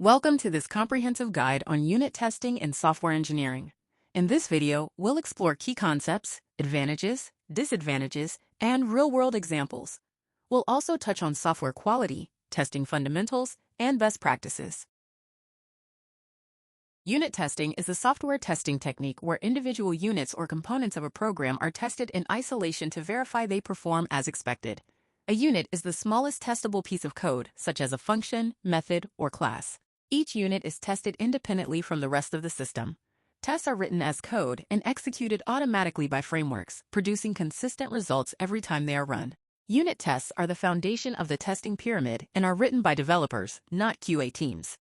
Welcome to this comprehensive guide on unit testing and software engineering. In this video, we'll explore key concepts, advantages, disadvantages, and real-world examples. We'll also touch on software quality, testing fundamentals, and best practices. Unit testing is a software testing technique where individual units or components of a program are tested in isolation to verify they perform as expected. A unit is the smallest testable piece of code, such as a function, method, or class. Each unit is tested independently from the rest of the system. Tests are written as code and executed automatically by frameworks, producing consistent results every time they are run. Unit tests are the foundation of the testing pyramid and are written by developers, not QA teams.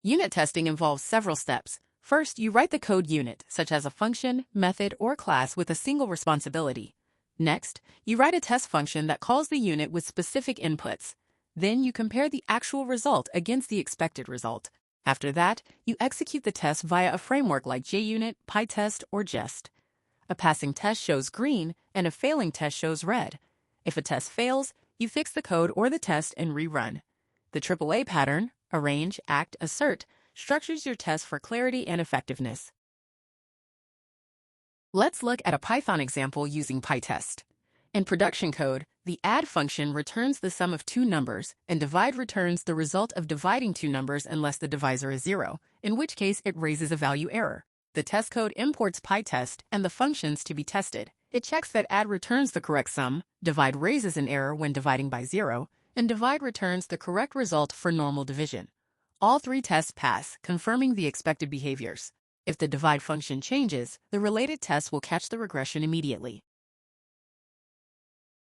Unit testing involves several steps. First, you write the code unit, such as a function, method, or class with a single responsibility. Next, you write a test function that calls the unit with specific inputs. Then you compare the actual result against the expected result. After that, you execute the test via a framework like JUnit, PyTest, or Jest. A passing test shows green, and a failing test shows red. If a test fails, you fix the code or the test and rerun. The AAA pattern, arrange, act, assert, structures your test for clarity and effectiveness. Let's look at a Python example using PyTest. In production code, the add function returns the sum of two numbers, and divide returns the result of dividing two numbers unless the divisor is 0, in which case it raises a value error. The test code imports PyTest and the functions to be tested. It checks that add returns the correct sum, divide raises an error when dividing by 0, and divide returns the correct result for normal division. All three tests pass, confirming the expected behaviors. If the divide function changes, the related test will catch the regression immediately.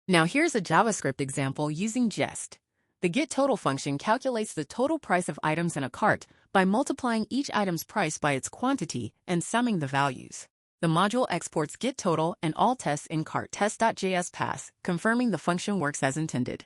Now here's a JavaScript example using Jest. The getTotal function calculates the total price of items in a cart by multiplying each item's price by its quantity and summing the values. The module exports getTotal and all tests in cart test.js pass, confirming the function works as intended.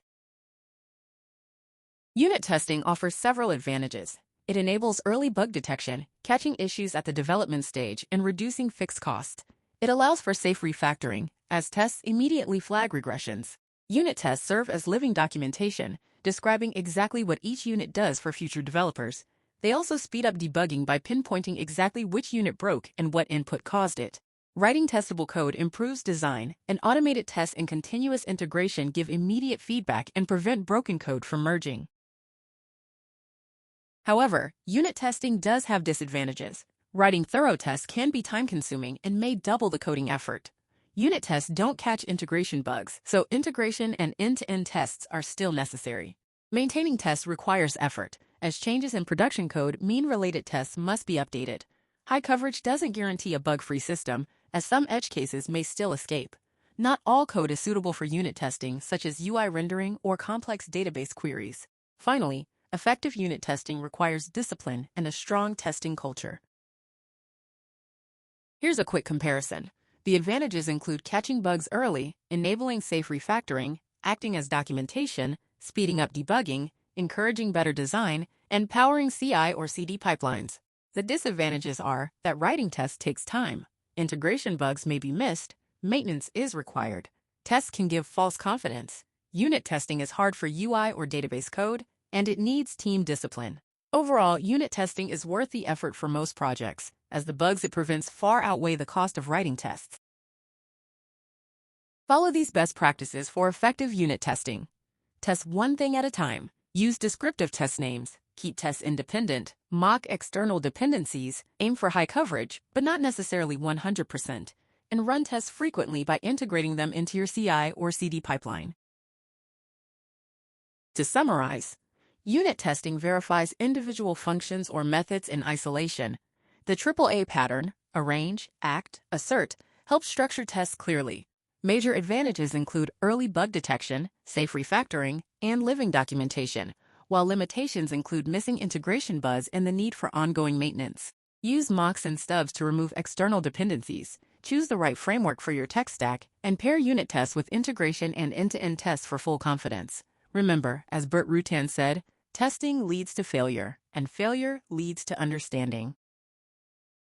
Unit testing offers several advantages. It enables early bug detection, catching issues at the development stage, and reducing fixed cost. It allows for safe refactoring, as tests immediately flag regressions. Unit tests serve as living documentation, describing exactly what each unit does for future developers. They also speed up debugging by pinpointing exactly which unit broke and what input caused it. Writing testable code improves design, and automated tests and continuous integration give immediate feedback and prevent broken code from merging. However, unit testing does have disadvantages. Writing thorough tests can be time-consuming and may double the coding effort. Unit tests don't catch integration bugs, so integration and end-to-end tests are still necessary. Maintaining tests requires effort, as changes in production code mean related tests must be updated. High coverage doesn't guarantee a bug-free system, as some edge cases may still escape. Not all code is suitable for unit testing, such as UI rendering or complex database queries. Finally, effective unit testing requires discipline and a strong testing culture. Here's a quick comparison. The advantages include catching bugs early, enabling safe refactoring, acting as documentation, speeding up debugging, encouraging better design, and powering CI or CD pipelines. The disadvantages are that writing tests takes time, integration bugs may be missed, maintenance is required, tests can give false confidence, unit testing is hard for UI or database code, and it needs team discipline. Overall, unit testing is worth the effort for most projects, as the bugs it prevents far outweigh the cost of writing tests. Follow these best practices for effective unit testing. Test one thing at a time. Use descriptive test names. Keep tests independent. Mock external dependencies. Aim for high coverage, but not necessarily 100%. And run tests frequently by integrating them into your CI or CD pipeline. To summarize, unit testing verifies individual functions or methods in isolation. The AAA pattern, arrange, act, assert, helps structure tests clearly. Major advantages include early bug detection, safe refactoring, and living documentation, while limitations include missing integration bugs and the need for ongoing maintenance. Use mocks and stubs to remove external dependencies, choose the right framework for your tech stack, and pair unit tests with integration and end-to-end tests for full confidence. Remember, as Burt Rutan said, testing leads to failure, and failure leads to understanding.